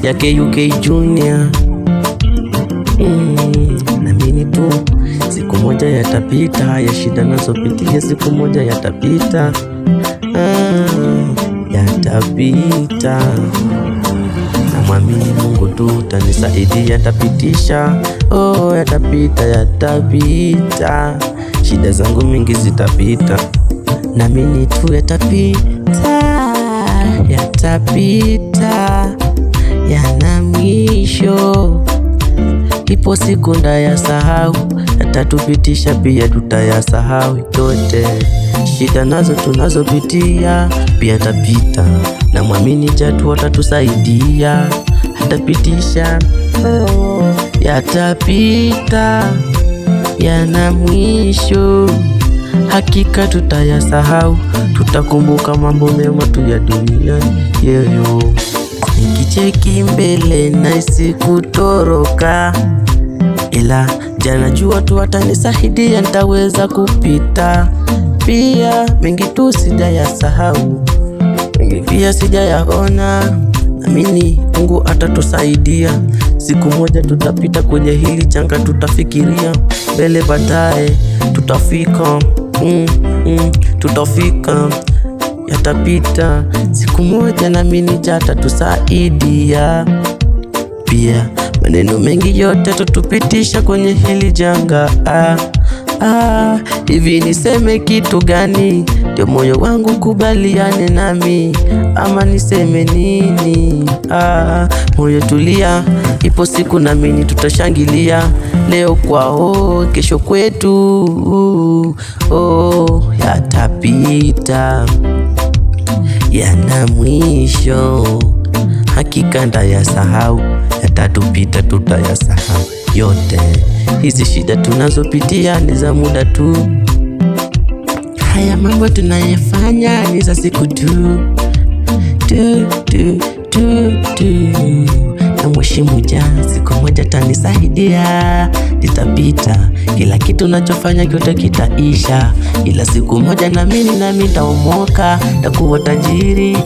yake UK Junior. Naamini tu siku moja yatapita, ya shida nazopitia siku moja yatapita, yatapita. Namwamini Mungu tu utanisaidia, yatapitisha, yatapita, yatapita. Shida zangu mingi zitapita, naamini tu yatapita, yatapita, yana mwisho. Ipo siku ndayasahau, yatatupitisha pia tutayasahau yote. Shida nazo tunazopitia pia tapita, na mwamini Jatu atatusaidia, atapitisha, yatapita, yana mwisho. Hakika tutayasahau, tutakumbuka mambo mema tu ya duniani yeyo. Nikicheki mbele nahisi kutoroka, ila jana jua tu atanisaidia, nitaweza kupita. Pia mengi tu sijayasahau, mengi pia sijayaona. Naamini Mungu atatusaidia, siku moja tutapita kwenye hili janga, tutafikiria mbele baadaye, tutafika, tutafika, yatapita siku moja, naamini atatusaidia. Pia maneno mengi yote tutupitisha kwenye hili janga. Hivi niseme kitu gani ndio moyo wangu kubaliane nami, ama niseme nini? Moyo tulia, ipo siku naamini tutashangilia, leo kwao kesho kwetu. Yatapita, yana mwisho. Hakika ndayasahau, yatatupita, tutayasahau yote. Hizi shida tunazopitia ni za muda tu, haya mambo tunayafanya ni za siku tu. Na mheshimu Jah, siku moja tanisaidia, litapita. Kila kitu nachofanya kyote kitaisha, ila siku moja naamini nami nitaomoka, takuwa tajiri.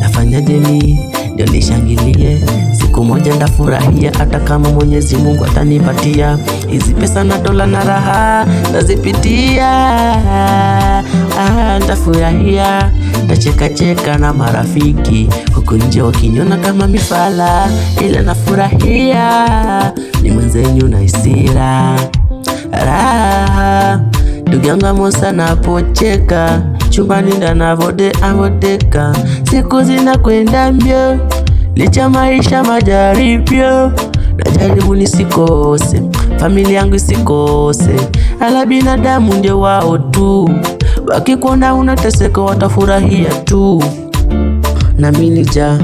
Nafanyaje mimi ndio nishangilie? Siku moja ndafurahia, hata kama Mwenyezi Mungu atanipatia hizi pesa na dola na raha nazipitia. Ndafurahia, ndacheka cheka na marafiki huku nje wakiniona kama mifala, ila nafurahia, ni mwenzenyu na isira raha. Ndugu yangu Amosa napocheka, chumbani avodeka, siku zinakwenda mbio, licha maisha majaribio, najaribu nisikose, familia yangu isikose, ala binadamu ndio wao tu, wakikuona unateseka watafurahia tu. Naamini Jah,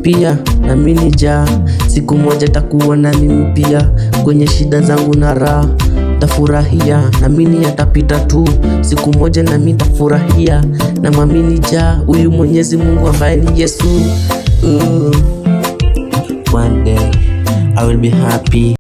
pia naamini Jah, siku moja takuwa na mimi pia kwenye shida zangu na raha tafurahia. Naamini yatapita tu, siku moja nami tafurahia. Na mwamini Jah, huyu Mwenyezi Mungu ambaye ni Yesu. One day I will be happy.